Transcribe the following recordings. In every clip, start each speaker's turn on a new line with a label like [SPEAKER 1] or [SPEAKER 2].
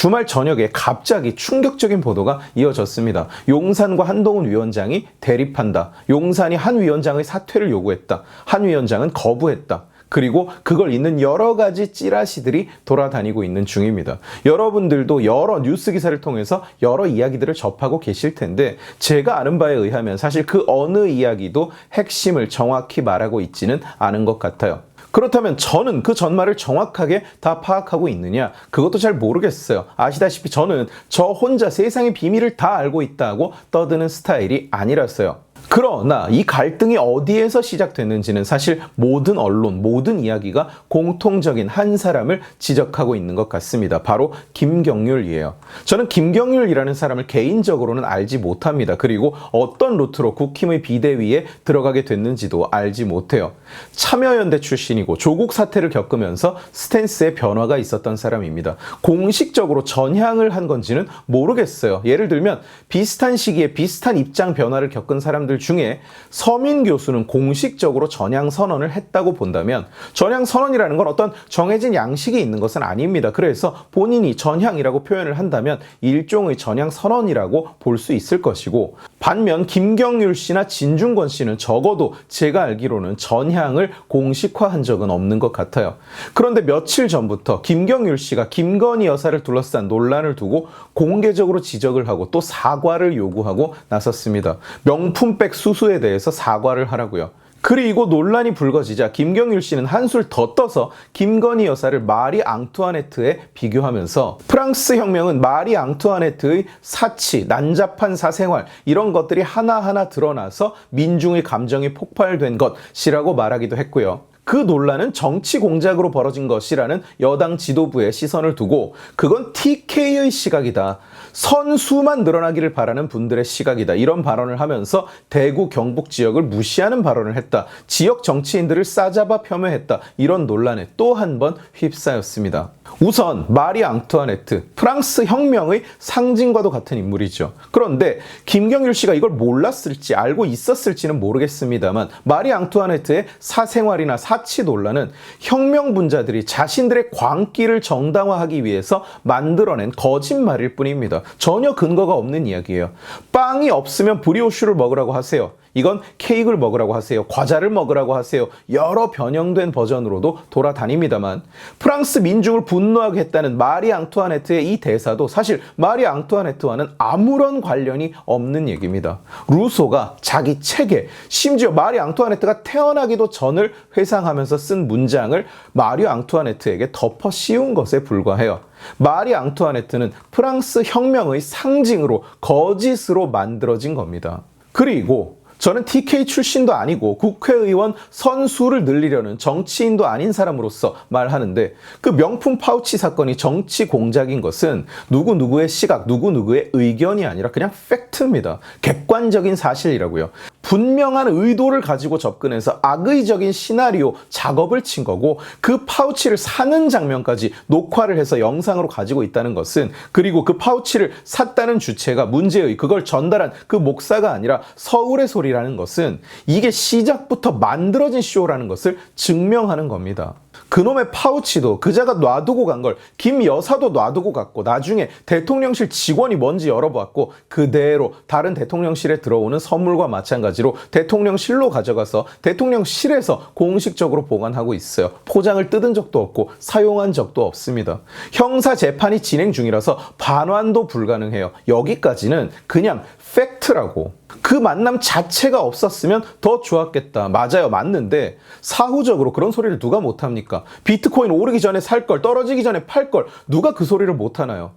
[SPEAKER 1] 주말 저녁에 갑자기 충격적인 보도가 이어졌습니다. 용산과 한동훈 위원장이 대립한다. 용산이 한 위원장의 사퇴를 요구했다. 한 위원장은 거부했다. 그리고 그걸 잇는 여러 가지 찌라시들이 돌아다니고 있는 중입니다. 여러분들도 여러 뉴스 기사를 통해서 여러 이야기들을 접하고 계실 텐데 제가 아는 바에 의하면 사실 그 어느 이야기도 핵심을 정확히 말하고 있지는 않은 것 같아요. 그렇다면 저는 그 전말을 정확하게 다 파악하고 있느냐? 그것도 잘 모르겠어요. 아시다시피 저는 저 혼자 세상의 비밀을 다 알고 있다고 떠드는 스타일이 아니라서요. 그러나 이 갈등이 어디에서 시작됐는지는 사실 모든 언론, 모든 이야기가 공통적인 한 사람을 지적하고 있는 것 같습니다. 바로 김경률이에요. 저는 김경률이라는 사람을 개인적으로는 알지 못합니다. 그리고 어떤 루트로 국힘의 비대위에 들어가게 됐는지도 알지 못해요. 참여연대 출신이고 조국 사태를 겪으면서 스탠스에 변화가 있었던 사람입니다. 공식적으로 전향을 한 건지는 모르겠어요. 예를 들면 비슷한 시기에 비슷한 입장 변화를 겪은 사람들 중에 서민 교수는 공식적으로 전향 선언을 했다고 본다면 전향 선언이라는 건 어떤 정해진 양식이 있는 것은 아닙니다. 그래서 본인이 전향이라고 표현을 한다면 일종의 전향 선언이라고 볼 수 있을 것이고, 반면 김경률 씨나 진중권 씨는 적어도 제가 알기로는 전향을 공식화한 적은 없는 것 같아요. 그런데 며칠 전부터 김경률 씨가 김건희 여사를 둘러싼 논란을 두고 공개적으로 지적을 하고 또 사과를 요구하고 나섰습니다. 명품백 수수에 대해서 사과를 하라고요. 그리고 논란이 불거지자 김경률 씨는 한술 더 떠서 김건희 여사를 마리 앙투아네트에 비교하면서 프랑스 혁명은 마리 앙투아네트의 사치, 난잡한 사생활 이런 것들이 하나하나 드러나서 민중의 감정이 폭발된 것이라고 말하기도 했고요. 그 논란은 정치 공작으로 벌어진 것이라는 여당 지도부의 시선을 두고 그건 TK의 시각이다. 선수만 늘어나기를 바라는 분들의 시각이다. 이런 발언을 하면서 대구 경북 지역을 무시하는 발언을 했다. 지역 정치인들을 싸잡아 폄훼했다. 이런 논란에 또 한 번 휩싸였습니다. 우선 마리 앙투아네트, 프랑스 혁명의 상징과도 같은 인물이죠. 그런데 김경률 씨가 이걸 몰랐을지 알고 있었을지는 모르겠습니다만 마리 앙투아네트의 사생활이나 사치 논란은 혁명분자들이 자신들의 광기를 정당화하기 위해서 만들어낸 거짓말일 뿐입니다. 전혀 근거가 없는 이야기예요. 빵이 없으면 브리오슈를 먹으라고 하세요. 이건 케이크를 먹으라고 하세요. 과자를 먹으라고 하세요. 여러 변형된 버전으로도 돌아다닙니다만 프랑스 민중을 분노하게 했다는 마리 앙투아네트의 이 대사도 사실 마리 앙투아네트와는 아무런 관련이 없는 얘기입니다. 루소가 자기 책에 심지어 마리 앙투아네트가 태어나기도 전을 회상하면서 쓴 문장을 마리 앙투아네트에게 덮어 씌운 것에 불과해요. 마리 앙투아네트는 프랑스 혁명의 상징으로 거짓으로 만들어진 겁니다. 그리고 저는 TK 출신도 아니고 국회의원 선수를 늘리려는 정치인도 아닌 사람으로서 말하는데 그 명품 파우치 사건이 정치 공작인 것은 누구누구의 시각, 누구누구의 의견이 아니라 그냥 팩트입니다. 객관적인 사실이라고요. 분명한 의도를 가지고 접근해서 악의적인 시나리오 작업을 친 거고 그 파우치를 사는 장면까지 녹화를 해서 영상으로 가지고 있다는 것은, 그리고 그 파우치를 샀다는 주체가 문제의 그걸 전달한 그 목사가 아니라 서울의 소리라는 것은 이게 시작부터 만들어진 쇼라는 것을 증명하는 겁니다. 그놈의 파우치도 그자가 놔두고 간 걸 김 여사도 놔두고 갔고 나중에 대통령실 직원이 뭔지 열어봤고 그대로 다른 대통령실에 들어오는 선물과 마찬가지로 대통령실로 가져가서 대통령실에서 공식적으로 보관하고 있어요. 포장을 뜯은 적도 없고 사용한 적도 없습니다. 형사 재판이 진행 중이라서 반환도 불가능해요. 여기까지는 그냥 팩트라고. 그 만남 자체가 없었으면 더 좋았겠다. 맞아요. 맞는데 사후적으로 그런 소리를 누가 못합니까? 비트코인 오르기 전에 살 걸, 떨어지기 전에 팔 걸 누가 그 소리를 못하나요?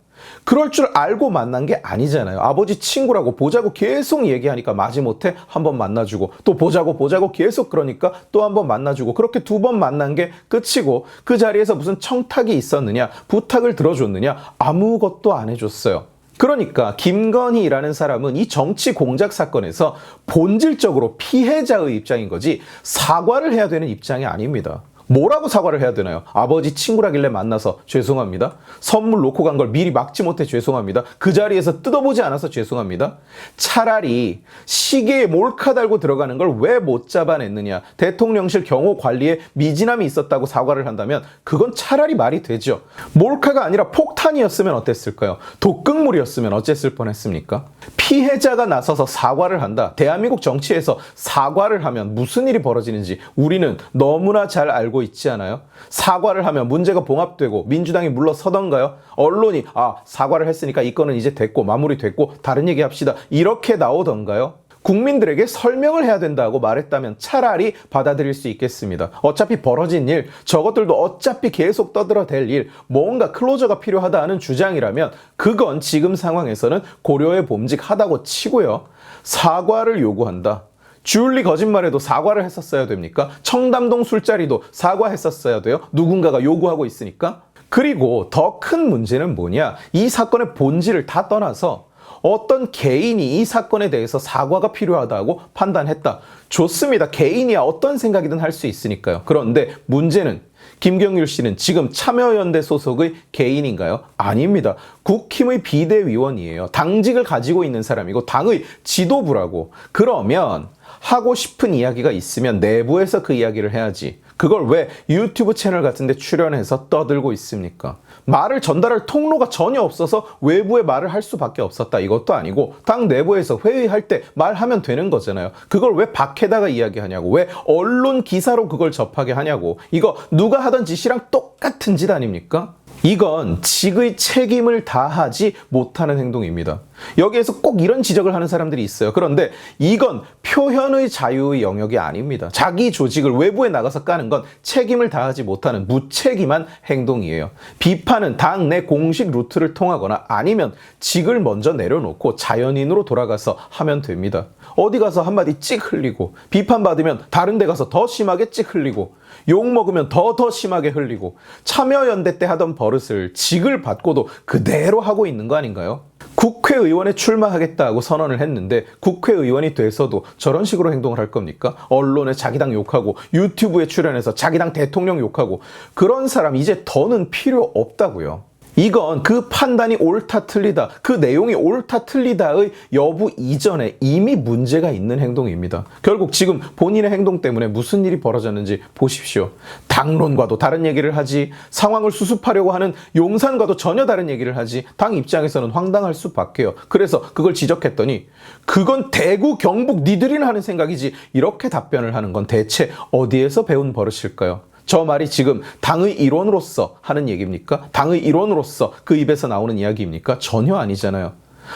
[SPEAKER 1] 그럴 줄 알고 만난 게 아니잖아요. 아버지 친구라고 보자고 계속 얘기하니까 마지못해 한번 만나주고 또 보자고 계속 그러니까 또 한번 만나주고 그렇게 두 번 만난 게 끝이고 그 자리에서 무슨 청탁이 있었느냐, 부탁을 들어줬느냐, 아무것도 안 해줬어요. 그러니까 김건희라는 사람은 이 정치 공작 사건에서 본질적으로 피해자의 입장인 거지 사과를 해야 되는 입장이 아닙니다. 뭐라고 사과를 해야 되나요? 아버지 친구라길래 만나서 죄송합니다. 선물 놓고 간 걸 미리 막지 못해 죄송합니다. 그 자리에서 뜯어보지 않아서 죄송합니다. 차라리 시계에 몰카 달고 들어가는 걸 왜 못 잡아냈느냐. 대통령실 경호 관리에 미진함이 있었다고 사과를 한다면 그건 차라리 말이 되죠. 몰카가 아니라 폭탄이었으면 어땠을까요? 독극물이었으면 어쨌을 뻔했습니까? 피해자가 나서서 사과를 한다. 대한민국 정치에서 사과를 하면 무슨 일이 벌어지는지 우리는 너무나 잘 알고 있지 않아요? 사과를 하면 문제가 봉합되고 민주당이 물러서던가요? 언론이 사과를 했으니까 이 건은 이제 됐고 마무리됐고 다른 얘기합시다. 이렇게 나오던가요? 국민들에게 설명을 해야 된다고 말했다면 차라리 받아들일 수 있겠습니다. 어차피 벌어진 일, 저것들도 어차피 계속 떠들어댈 일, 뭔가 클로저가 필요하다 하는 주장이라면 그건 지금 상황에서는 고려해 봄직하다고 치고요. 사과를 요구한다. 주얼리 거짓말에도 사과를 했었어야 됩니까? 청담동 술자리도 사과했었어야 돼요? 누군가가 요구하고 있으니까? 그리고 더 큰 문제는 뭐냐? 이 사건의 본질을 다 떠나서 어떤 개인이 이 사건에 대해서 사과가 필요하다고 판단했다. 좋습니다. 개인이야 어떤 생각이든 할 수 있으니까요. 그런데 문제는 김경률 씨는 지금 참여연대 소속의 개인인가요? 아닙니다. 국힘의 비대위원이에요. 당직을 가지고 있는 사람이고 당의 지도부라고. 그러면 하고 싶은 이야기가 있으면 내부에서 그 이야기를 해야지. 그걸 왜 유튜브 채널 같은 데 출연해서 떠들고 있습니까? 말을 전달할 통로가 전혀 없어서 외부에 말을 할 수밖에 없었다. 이것도 아니고 당 내부에서 회의할 때 말하면 되는 거잖아요. 그걸 왜 밖에다가 이야기하냐고. 왜 언론 기사로 그걸 접하게 하냐고. 이거 누가 하던 짓이랑 똑같은 짓 아닙니까? 이건 직의 책임을 다하지 못하는 행동입니다. 여기에서 꼭 이런 지적을 하는 사람들이 있어요. 그런데 이건 표현의 자유의 영역이 아닙니다. 자기 조직을 외부에 나가서 까는 건 책임을 다하지 못하는 무책임한 행동이에요. 비판은 당내 공식 루트를 통하거나 아니면 직을 먼저 내려놓고 자연인으로 돌아가서 하면 됩니다. 어디 가서 한마디 찍 흘리고 비판받으면 다른 데 가서 더 심하게 찍 흘리고 욕 먹으면 더 심하게 흘리고 참여연대 때 하던 버릇을 직을 받고도 그대로 하고 있는 거 아닌가요? 국회의원에 출마하겠다고 선언을 했는데 국회의원이 돼서도 저런 식으로 행동을 할 겁니까? 언론에 자기 당 욕하고 유튜브에 출연해서 자기 당 대통령 욕하고 그런 사람 이제 더는 필요 없다고요. 이건 그 판단이 옳다 틀리다, 그 내용이 옳다 틀리다의 여부 이전에 이미 문제가 있는 행동입니다. 결국 지금 본인의 행동 때문에 무슨 일이 벌어졌는지 보십시오. 당론과도 다른 얘기를 하지, 상황을 수습하려고 하는 용산과도 전혀 다른 얘기를 하지, 당 입장에서는 황당할 수밖에요. 그래서 그걸 지적했더니 그건 대구, 경북 니들이나 하는 생각이지 이렇게 답변을 하는 건 대체 어디에서 배운 버릇일까요? 저 말이 지금 당의 일원으로서 하는 얘기입니까? 당의 일원으로서 그 입에서 나오는 이야기입니까? 전혀 아니잖아요.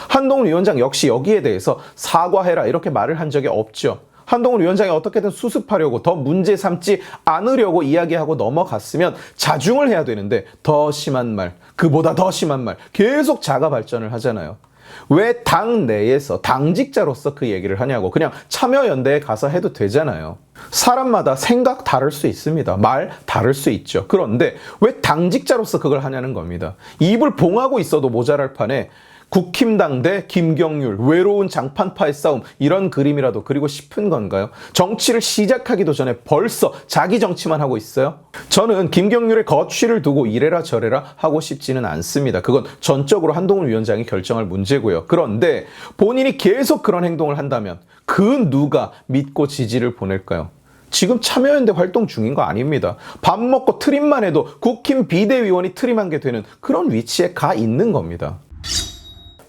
[SPEAKER 1] 한동훈 위원장 역시 여기에 대해서 사과해라 이렇게 말을 한 적이 없죠. 한동훈 위원장이 어떻게든 수습하려고 더 문제 삼지 않으려고 이야기하고 넘어갔으면 자중을 해야 되는데 더 심한 말, 그보다 더 심한 말 계속 자가 발전을 하잖아요. 왜 당 내에서 당직자로서 그 얘기를 하냐고. 그냥 참여연대에 가서 해도 되잖아요. 사람마다 생각 다를 수 있습니다. 말 다를 수 있죠. 그런데 왜 당직자로서 그걸 하냐는 겁니다. 입을 봉하고 있어도 모자랄 판에 국힘당 대 김경률, 외로운 장판파의 싸움 이런 그림이라도 그리고 싶은 건가요? 정치를 시작하기도 전에 벌써 자기 정치만 하고 있어요? 저는 김경률의 거취를 두고 이래라 저래라 하고 싶지는 않습니다. 그건 전적으로 한동훈 위원장이 결정할 문제고요. 그런데 본인이 계속 그런 행동을 한다면 그 누가 믿고 지지를 보낼까요? 지금 참여연대 활동 중인 거 아닙니다. 밥 먹고 트림만 해도 국힘 비대위원이 트림한 게 되는 그런 위치에 가 있는 겁니다.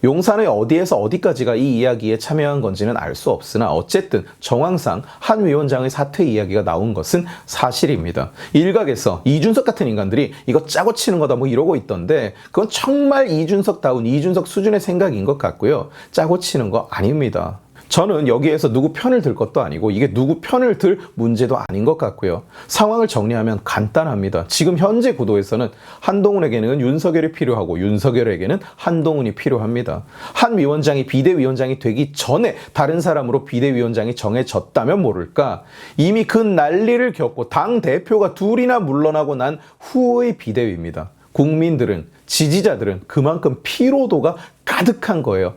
[SPEAKER 1] 용산의 어디에서 어디까지가 이 이야기에 참여한 건지는 알 수 없으나 어쨌든 정황상 한 위원장의 사퇴 이야기가 나온 것은 사실입니다. 일각에서 이준석 같은 인간들이 이거 짜고 치는 거다 뭐 이러고 있던데 그건 정말 이준석다운 이준석 수준의 생각인 것 같고요. 짜고 치는 거 아닙니다. 저는 여기에서 누구 편을 들 것도 아니고 이게 누구 편을 들 문제도 아닌 것 같고요. 상황을 정리하면 간단합니다. 지금 현재 구도에서는 한동훈에게는 윤석열이 필요하고 윤석열에게는 한동훈이 필요합니다. 한 위원장이 비대위원장이 되기 전에 다른 사람으로 비대위원장이 정해졌다면 모를까 이미 그 난리를 겪고 당대표가 둘이나 물러나고 난 후의 비대위입니다. 국민들은 지지자들은 그만큼 피로도가 가득한 거예요.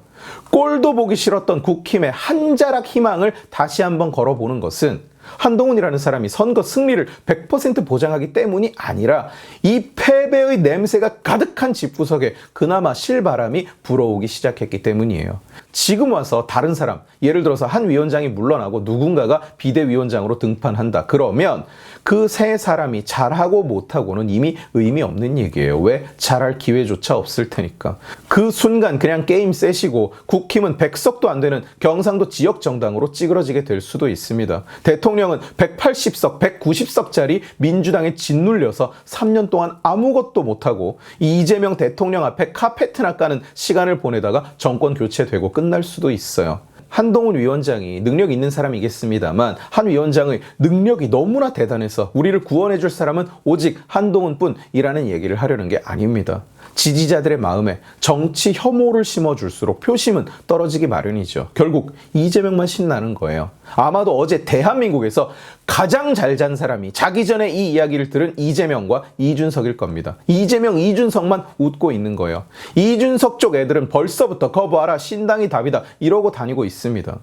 [SPEAKER 1] 꼴도 보기 싫었던 국힘의 한 자락 희망을 다시 한번 걸어보는 것은 한동훈이라는 사람이 선거 승리를 100% 보장하기 때문이 아니라 이 패배의 냄새가 가득한 집구석에 그나마 실바람이 불어오기 시작했기 때문이에요. 지금 와서 다른 사람, 예를 들어서 한 위원장이 물러나고 누군가가 비대위원장으로 등판한다. 그러면 그 세 사람이 잘하고 못하고는 이미 의미 없는 얘기예요. 왜? 잘할 기회조차 없을 테니까. 그 순간 그냥 게임 세시고 국힘은 100석도 안 되는 경상도 지역정당으로 찌그러지게 될 수도 있습니다. 대통령은 180석, 190석짜리 민주당에 짓눌려서 3년 동안 아무것도 못하고 이재명 대통령 앞에 카페트나 까는 시간을 보내다가 정권 교체되고 끝날 수도 있어요. 한동훈 위원장이 능력 있는 사람이겠습니다만 한 위원장의 능력이 너무나 대단해서 우리를 구원해 줄 사람은 오직 한동훈뿐이라는 얘기를 하려는 게 아닙니다. 지지자들의 마음에 정치 혐오를 심어줄수록 표심은 떨어지기 마련이죠. 결국 이재명만 신나는 거예요. 아마도 어제 대한민국에서 가장 잘 잔 사람이 자기 전에 이 이야기를 들은 이재명과 이준석일 겁니다. 이재명, 이준석만 웃고 있는 거예요. 이준석 쪽 애들은 벌써부터 거봐라 신당이 답이다 이러고 다니고 있습니다.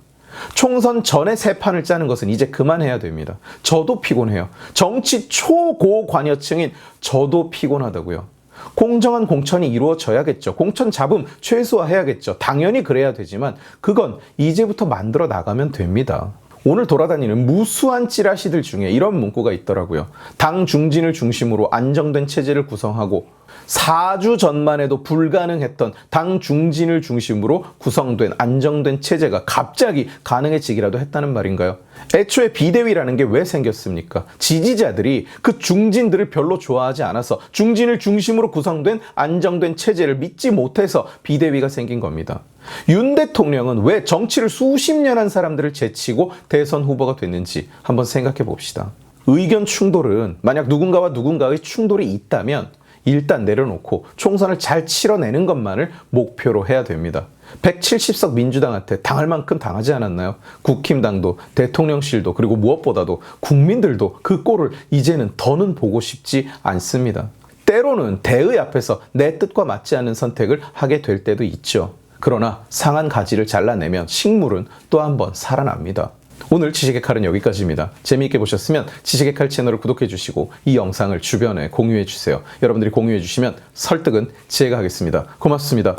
[SPEAKER 1] 총선 전에 새 판을 짜는 것은 이제 그만해야 됩니다. 저도 피곤해요. 정치 초고관여층인 저도 피곤하다고요. 공정한 공천이 이루어져야겠죠. 공천 잡음 최소화해야겠죠. 당연히 그래야 되지만 그건 이제부터 만들어 나가면 됩니다. 오늘 돌아다니는 무수한 찌라시들 중에 이런 문구가 있더라고요. 당 중진을 중심으로 안정된 체제를 구성하고 4주 전만 해도 불가능했던 당 중진을 중심으로 구성된 안정된 체제가 갑자기 가능해지기라도 했다는 말인가요? 애초에 비대위라는 게 왜 생겼습니까? 지지자들이 그 중진들을 별로 좋아하지 않아서 중진을 중심으로 구성된 안정된 체제를 믿지 못해서 비대위가 생긴 겁니다. 윤 대통령은 왜 정치를 수십 년 한 사람들을 제치고 대선 후보가 됐는지 한번 생각해 봅시다. 의견 충돌은 만약 누군가와 누군가의 충돌이 있다면 일단 내려놓고 총선을 잘 치러내는 것만을 목표로 해야 됩니다. 170석 민주당한테 당할 만큼 당하지 않았나요? 국힘당도 대통령실도 그리고 무엇보다도 국민들도 그 꼴을 이제는 더는 보고 싶지 않습니다. 때로는 대의 앞에서 내 뜻과 맞지 않는 선택을 하게 될 때도 있죠. 그러나 상한 가지를 잘라내면 식물은 또 한 번 살아납니다. 오늘 지식의 칼은 여기까지입니다. 재미있게 보셨으면 지식의 칼 채널을 구독해 주시고 이 영상을 주변에 공유해 주세요. 여러분들이 공유해 주시면 설득은 제가 하겠습니다. 고맙습니다.